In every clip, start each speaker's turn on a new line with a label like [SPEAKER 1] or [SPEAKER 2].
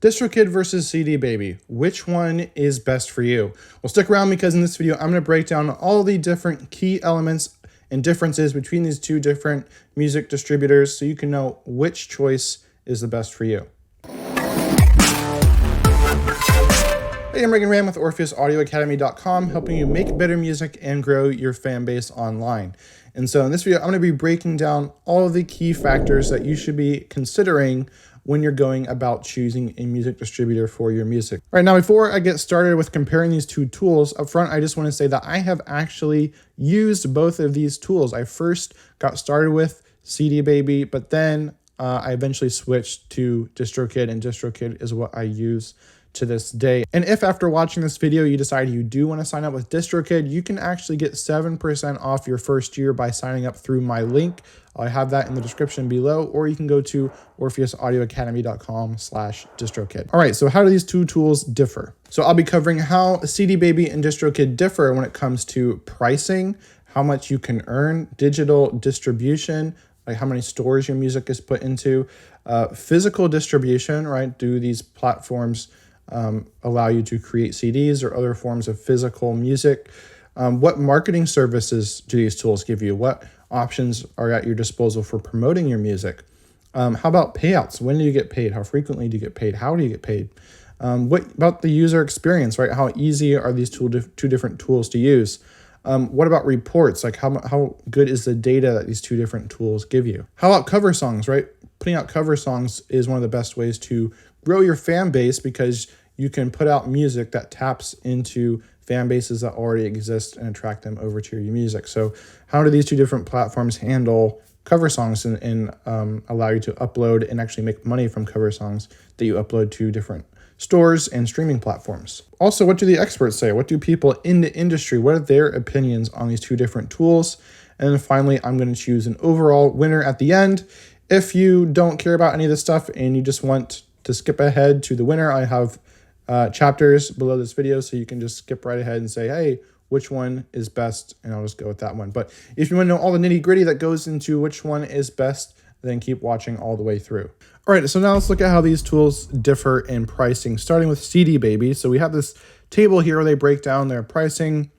[SPEAKER 1] DistroKid versus CD Baby. Which one is best for you? Well, stick around because in this video, I'm going to break down all the different key elements and differences between these two different music distributors so you can know which choice is the best for you. Hey, I'm Reagan Ram with OrpheusAudioAcademy.com, helping you make better music and grow your fan base online. And so in this video, I'm going to be breaking down all of the key factors that you should be considering when you're going about choosing a music distributor for your music. All right, now before I get started with comparing these two tools up front, I just want to say that I have actually used both of these tools. I first got started with CD Baby, but then I eventually switched to DistroKid, and DistroKid is what I use to this day. And if after watching this video you decide you do want to sign up with DistroKid, you can actually get 7% off your first year by signing up through my link. I have that in the description below, or you can go to OrpheusAudioAcademy.com/DistroKid. All right, so how do these two tools differ? So I'll be covering how CD Baby and DistroKid differ when it comes to pricing, how much you can earn, digital distribution, like how many stores your music is put into, physical distribution, right? Do these platforms allow you to create CDs or other forms of physical music? What marketing services do these tools give you? What options are at your disposal for promoting your music? How about payouts? When do you get paid? How frequently do you get paid? How do you get paid? What about the user experience, right? How easy are these two different tools to use? What about reports? Like how good is the data that these two different tools give you? How about cover songs, right? Putting out cover songs is one of the best ways to grow your fan base because you can put out music that taps into fan bases that already exist and attract them over to your music. So how do these two different platforms handle cover songs and allow you to upload and actually make money from cover songs that you upload to different stores and streaming platforms? Also, what do the experts say? What do people in the industry, what are their opinions on these two different tools? And then finally, I'm going to choose an overall winner at the end. If you don't care about any of this stuff and you just want to skip ahead to the winner, I have chapters below this video, so you can just skip right ahead and say, hey, which one is best? And I'll just go with that one. But if you want to know all the nitty gritty that goes into which one is best, then keep watching all the way through. All right, so now let's look at how these tools differ in pricing, starting with CD Baby. So we have this table here where they break down their pricing.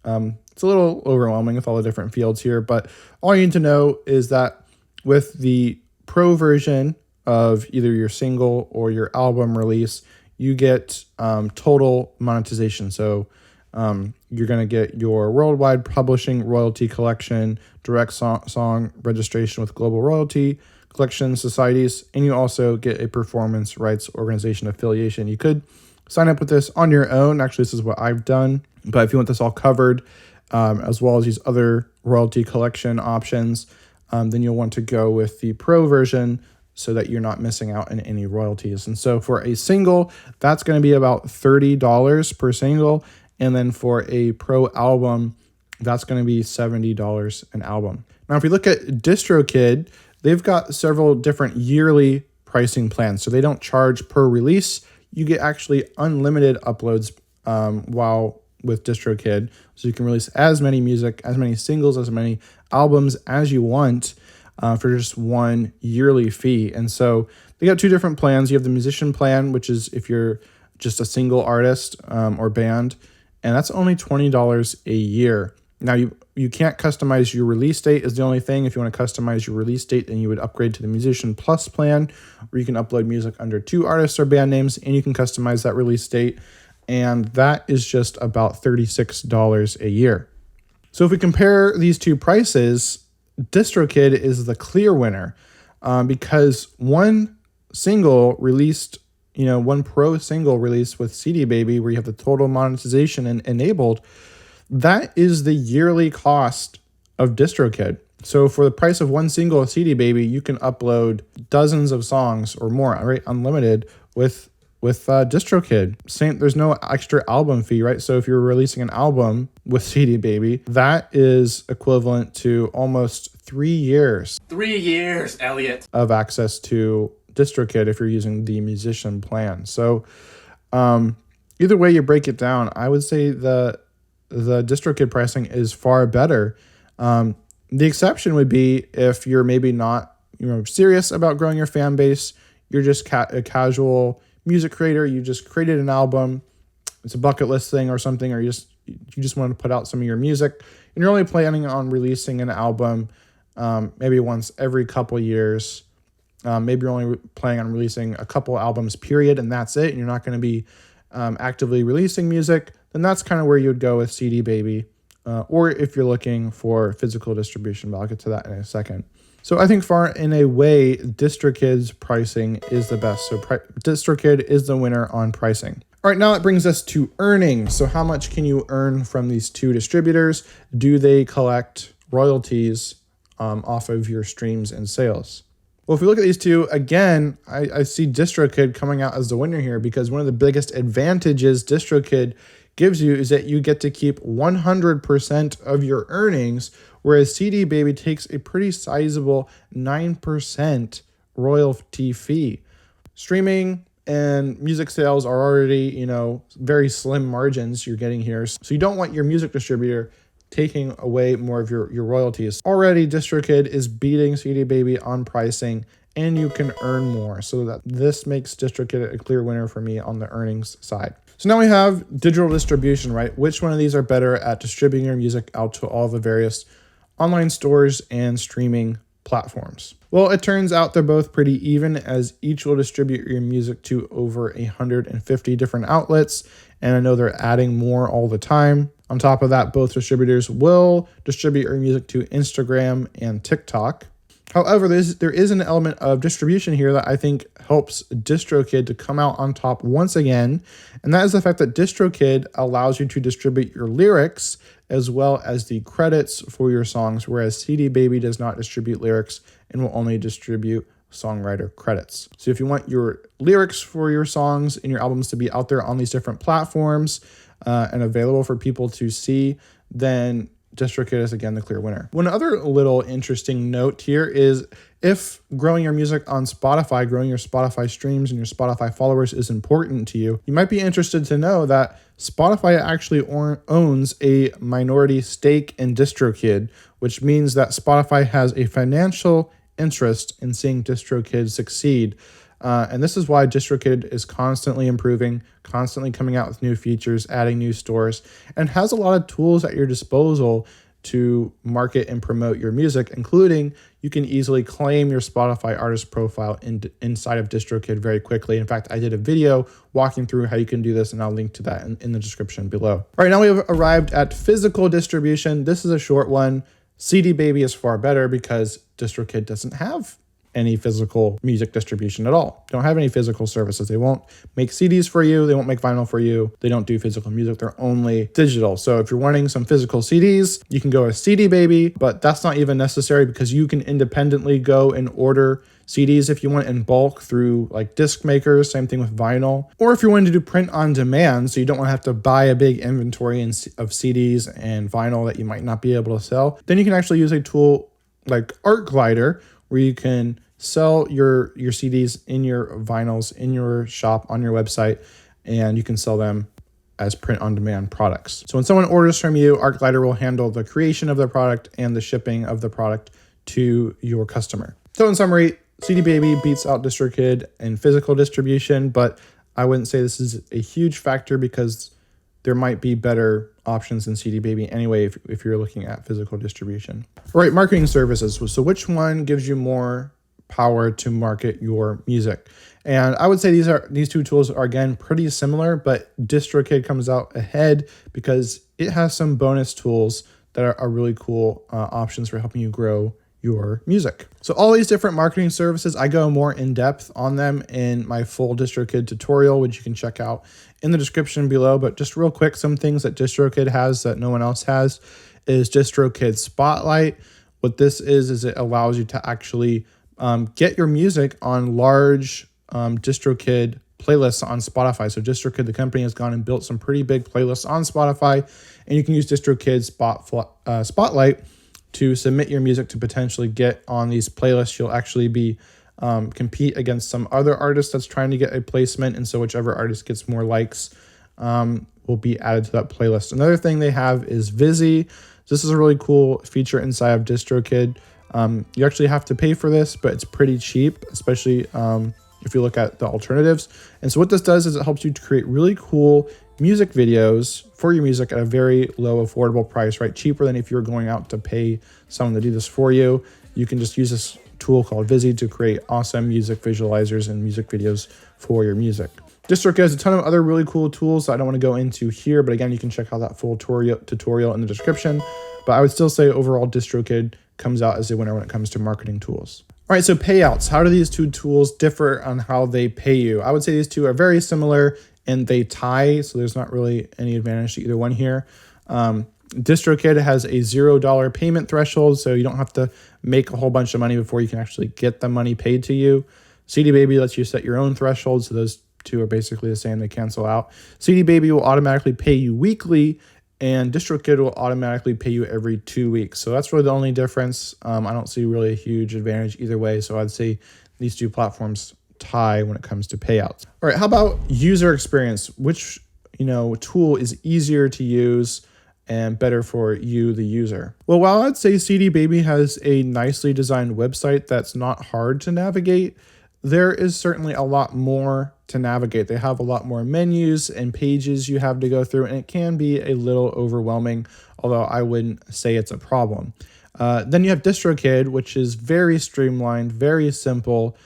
[SPEAKER 1] It's a little overwhelming with all the different fields here, but all you need to know is that with the pro version of either your single or your album release, you get total monetization. So you're going to get your worldwide publishing royalty collection, direct song registration with global royalty collection societies, and you also get a performance rights organization affiliation. You could sign up with this on your own. Actually, this is what I've done. But if you want this all covered, as well as these other royalty collection options, then you'll want to go with the pro version so that you're not missing out on any royalties. And so for a single, that's going to be about $30 per single. And then for a pro album, that's going to be $70 an album. Now, if we look at DistroKid, they've got several different yearly pricing plans. So they don't charge per release. You get actually unlimited uploads while with DistroKid. So you can release as many music, as many singles, as many albums as you want for just one yearly fee. And so they got two different plans. You have the musician plan, which is if you're just a single artist or band, and that's only $20 a year. Now, you can't customize your release date is the only thing. If you want to customize your release date, then you would upgrade to the Musician Plus plan, where you can upload music under 2 artists or band names, and you can customize that release date. And that is just about $36 a year. So if we compare these two prices, DistroKid is the clear winner because one single released, one pro single release with CD Baby, where you have the total monetization enabled, that is the yearly cost of DistroKid. So for the price of one single of CD Baby, you can upload dozens of songs or more, right? Unlimited with DistroKid. There's no extra album fee, right? So if you're releasing an album with CD Baby, that is equivalent to almost 3 years.
[SPEAKER 2] 3 years, Elliot.
[SPEAKER 1] Of access to DistroKid if you're using the musician plan. So either way you break it down, I would say the DistroKid pricing is far better. The exception would be if you're maybe not serious about growing your fan base, you're just a casual music creator, you just created an album, it's a bucket list thing or something, or you just want to put out some of your music, and you're only planning on releasing an album maybe once every couple years. Maybe you're only planning on releasing a couple albums, period, and that's it, and you're not going to be actively releasing music, then that's kind of where you would go with CD Baby, or if you're looking for physical distribution, but I'll get to that in a second. So I think far and away, DistroKid's pricing is the best. So DistroKid is the winner on pricing. All right, now that brings us to earnings. So how much can you earn from these two distributors? Do they collect royalties off of your streams and sales? Well, if we look at these two, again, I see DistroKid coming out as the winner here, because one of the biggest advantages DistroKid gives you is that you get to keep 100% of your earnings, whereas CD Baby takes a pretty sizable 9% royalty fee. Streaming and music sales are already, very slim margins you're getting here. So you don't want your music distributor taking away more of your royalties. Already, DistroKid is beating CD Baby on pricing, and you can earn more. So that this makes DistroKid a clear winner for me on the earnings side. So now we have digital distribution, right? Which one of these are better at distributing your music out to all the various online stores and streaming platforms? Well, it turns out they're both pretty even, as each will distribute your music to over 150 different outlets, and I know they're adding more all the time. On top of that, both distributors will distribute your music to Instagram and TikTok. However, there is an element of distribution here that I think helps DistroKid to come out on top once again, and that is the fact that DistroKid allows you to distribute your lyrics as well as the credits for your songs, whereas CD Baby does not distribute lyrics and will only distribute songwriter credits. So if you want your lyrics for your songs and your albums to be out there on these different platforms and available for people to see, then DistroKid is again the clear winner. One other little interesting note here is, if growing your music on Spotify, growing your Spotify streams and your Spotify followers is important to you, you might be interested to know that Spotify actually owns a minority stake in DistroKid, which means that Spotify has a financial interest in seeing DistroKid succeed. And this is why DistroKid is constantly improving, constantly coming out with new features, adding new stores, and has a lot of tools at your disposal to market and promote your music, including you can easily claim your Spotify artist profile inside of DistroKid very quickly. In fact, I did a video walking through how you can do this, and I'll link to that in the description below. All right, now we have arrived at physical distribution. This is a short one. CD Baby is far better because DistroKid doesn't have any physical music distribution at all. They don't have any physical services. They won't make CDs for you. They won't make vinyl for you. They don't do physical music. They're only digital. So if you're wanting some physical CDs, you can go with CD Baby, but that's not even necessary because you can independently go and order CDs if you want in bulk through like disc makers, same thing with vinyl. Or if you're wanting to do print on demand, so you don't want to have to buy a big inventory of CDs and vinyl that you might not be able to sell, then you can actually use a tool like Art Glider, where you can sell your CDs in your vinyls in your shop on your website, and you can sell them as print-on-demand products. So when someone orders from you, Art Glider will handle the creation of the product and the shipping of the product to your customer. So in summary, CD Baby beats out DistroKid in physical distribution, but I wouldn't say this is a huge factor because there might be better options than CD Baby anyway if you're looking at physical distribution. All right, marketing services. So which one gives you more power to market your music? And I would say these two tools are again pretty similar, but DistroKid comes out ahead because it has some bonus tools that are really cool options for helping you grow your music. So all these different marketing services, I go more in depth on them in my full DistroKid tutorial, which you can check out in the description below. But just real quick, some things that DistroKid has that no one else has is DistroKid Spotlight. What this is it allows you to actually get your music on large DistroKid playlists on Spotify. So DistroKid, the company, has gone and built some pretty big playlists on Spotify, and you can use DistroKid Spotlight to submit your music to potentially get on these playlists. You'll actually be compete against some other artist that's trying to get a placement, and so whichever artist gets more likes will be added to that playlist. Another thing they have is Vizzy. This is a really cool feature inside of DistroKid. You actually have to pay for this, but it's pretty cheap, especially if you look at the alternatives. And so what this does is it helps you to create really cool music videos for your music at a very low, affordable price, right? Cheaper than if you're going out to pay someone to do this for you. You can just use this tool called Visi to create awesome music visualizers and music videos for your music. DistroKid has a ton of other really cool tools that I don't want to go into here, but again, you can check out that full tutorial in the description. But I would still say overall DistroKid comes out as a winner when it comes to marketing tools. All right, so payouts. How do these two tools differ on how they pay you? I would say these two are very similar and they tie, so there's not really any advantage to either one here. DistroKid has a $0 payment threshold, so you don't have to make a whole bunch of money before you can actually get the money paid to you. CD Baby lets you set your own threshold, so those two are basically the same, they cancel out. CD Baby will automatically pay you weekly, and DistroKid will automatically pay you every 2 weeks. So that's really the only difference. I don't see really a huge advantage either way, so I'd say these two platforms tie when it comes to payouts. All right, how about user experience? Which tool is easier to use and better for you, the user? Well, while I'd say CD Baby has a nicely designed website that's not hard to navigate, there is certainly a lot more to navigate. They have a lot more menus and pages you have to go through, and it can be a little overwhelming, although I wouldn't say it's a problem. Then you have DistroKid, which is very streamlined, very simple.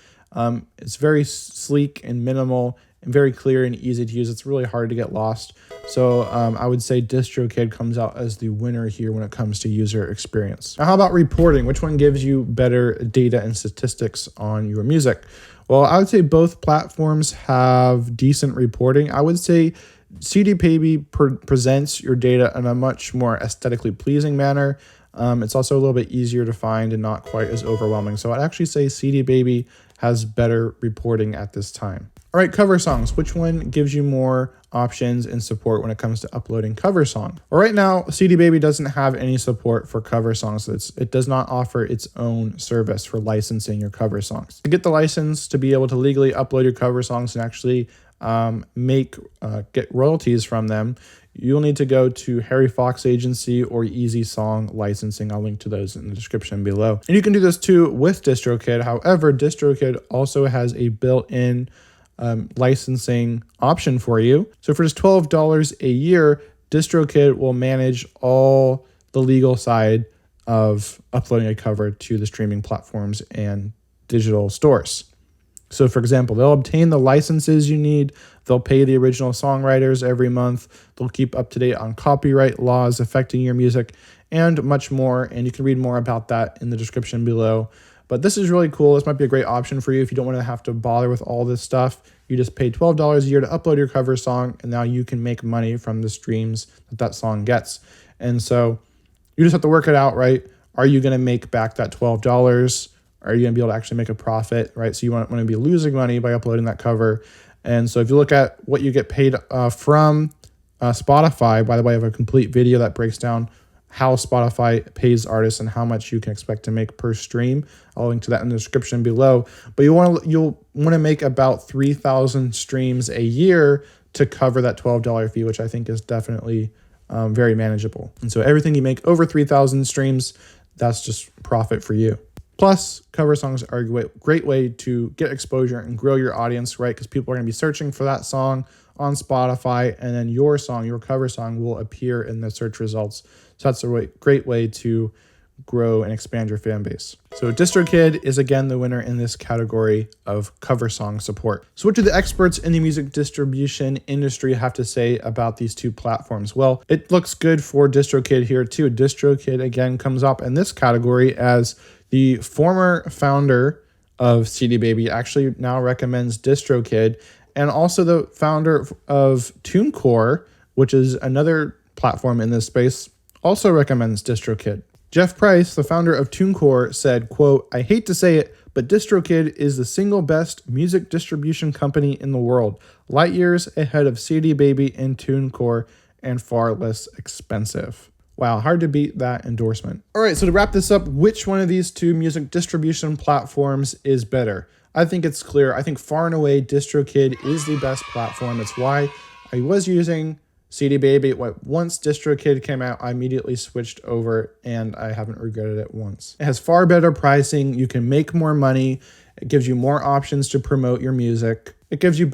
[SPEAKER 1] It's very sleek and minimal and very clear and easy to use. It's really hard to get lost. So I would say DistroKid comes out as the winner here when it comes to user experience. Now, how about reporting? Which one gives you better data and statistics on your music? Well, I would say both platforms have decent reporting. I would say CD Baby presents your data in a much more aesthetically pleasing manner. It's also a little bit easier to find and not quite as overwhelming. So I'd actually say CD Baby has better reporting at this time. All right, cover songs. Which one gives you more options and support when it comes to uploading cover song? Well, right now, CD Baby doesn't have any support for cover songs. It does not offer its own service for licensing your cover songs. To get the license to be able to legally upload your cover songs and actually get royalties from them, you'll need to go to Harry Fox Agency or Easy Song Licensing. I'll link to those in the description below. And you can do this too with DistroKid. However, DistroKid also has a built-in licensing option for you. So for just $12 a year, DistroKid will manage all the legal side of uploading a cover to the streaming platforms and digital stores. So for example, they'll obtain the licenses you need, they'll pay the original songwriters every month, they'll keep up to date on copyright laws affecting your music, and much more. And you can read more about that in the description below. But this is really cool. This might be a great option for you if you don't want to have to bother with all this stuff. You just pay $12 a year to upload your cover song, and now you can make money from the streams that song gets. And so you just have to work it out, right? Are you going to make back that $12? Are you going to be able to actually make a profit, right? So you want to be losing money by uploading that cover. And so if you look at what you get paid from Spotify, by the way, I have a complete video that breaks down how Spotify pays artists and how much you can expect to make per stream. I'll link to that in the description below. But you'll want to make about 3,000 streams a year to cover that $12 fee, which I think is definitely very manageable. And so everything you make over 3,000 streams, that's just profit for you. Plus, cover songs are a great way to get exposure and grow your audience, right? Because people are going to be searching for that song on Spotify, and then your song, your cover song, will appear in the search results. So that's a great way to grow and expand your fan base. So DistroKid is again the winner in this category of cover song support. So what do the experts in the music distribution industry have to say about these two platforms? Well, it looks good for DistroKid here too. DistroKid again comes up in this category as the former founder of CD Baby actually now recommends DistroKid, and also the founder of TuneCore, which is another platform in this space, also recommends DistroKid. Jeff Price, the founder of TuneCore, said, quote, "I hate to say it, but DistroKid is the single best music distribution company in the world, light years ahead of CD Baby and TuneCore, and far less expensive." Wow, hard to beat that endorsement. All right, so to wrap this up, which one of these two music distribution platforms is better? I think it's clear. I think far and away DistroKid is the best platform. It's why I was using CD Baby, once DistroKid came out, I immediately switched over and I haven't regretted it once. It has far better pricing. You can make more money. It gives you more options to promote your music. It gives you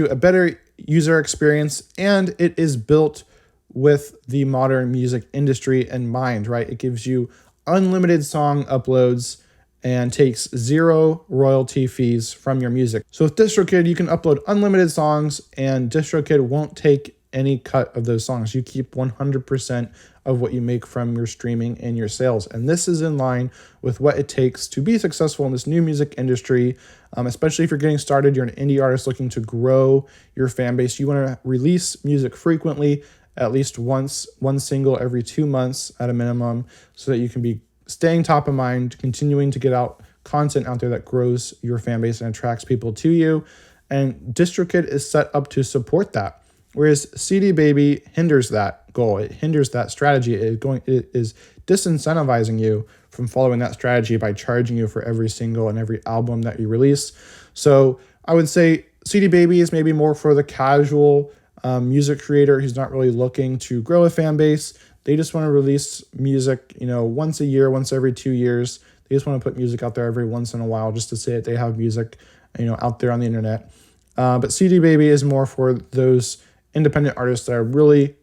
[SPEAKER 1] a better user experience, and it is built with the modern music industry in mind, right? It gives you unlimited song uploads and takes 0 royalty fees from your music. So with DistroKid, you can upload unlimited songs and DistroKid won't take any cut of those songs. You keep 100% of what you make from your streaming and your sales. And this is in line with what it takes to be successful in this new music industry, especially if you're getting started, you're an indie artist looking to grow your fan base. You want to release music frequently, at least one single every 2 months at a minimum, so that you can be staying top of mind, continuing to get out content out there that grows your fan base and attracts people to you. And DistroKid is set up to support that. Whereas CD Baby hinders that goal. It hinders that strategy. It is disincentivizing you from following that strategy by charging you for every single and every album that you release. So I would say CD Baby is maybe more for the casual music creator who's not really looking to grow a fan base. They just want to release music, once a year, once every 2 years. They just want to put music out there every once in a while just to say that they have music, out there on the internet. But CD Baby is more for those independent artists that are really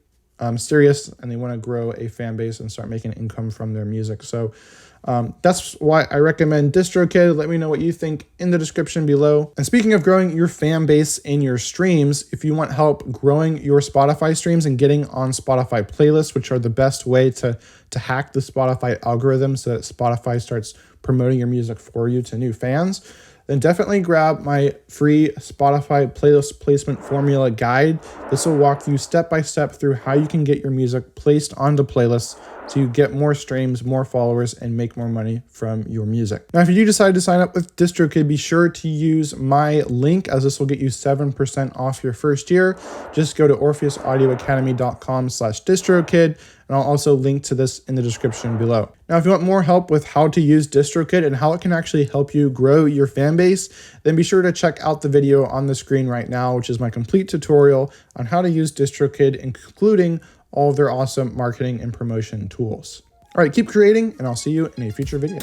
[SPEAKER 1] serious and they want to grow a fan base and start making income from their music. So that's why I recommend DistroKid. Let me know what you think in the description below. And speaking of growing your fan base in your streams, if you want help growing your Spotify streams and getting on Spotify playlists, which are the best way to hack the Spotify algorithm so that Spotify starts promoting your music for you to new fans, then definitely grab my free Spotify playlist placement formula guide. This will walk you step by step through how you can get your music placed onto playlists so you get more streams, more followers, and make more money from your music. Now, if you do decide to sign up with DistroKid, be sure to use my link, as this will get you 7% off your first year. Just go to orpheusaudioacademy.com/DistroKid, and I'll also link to this in the description below. Now, if you want more help with how to use DistroKid and how it can actually help you grow your fan base, then be sure to check out the video on the screen right now, which is my complete tutorial on how to use DistroKid, including all of their awesome marketing and promotion tools. All right, keep creating, and I'll see you in a future video.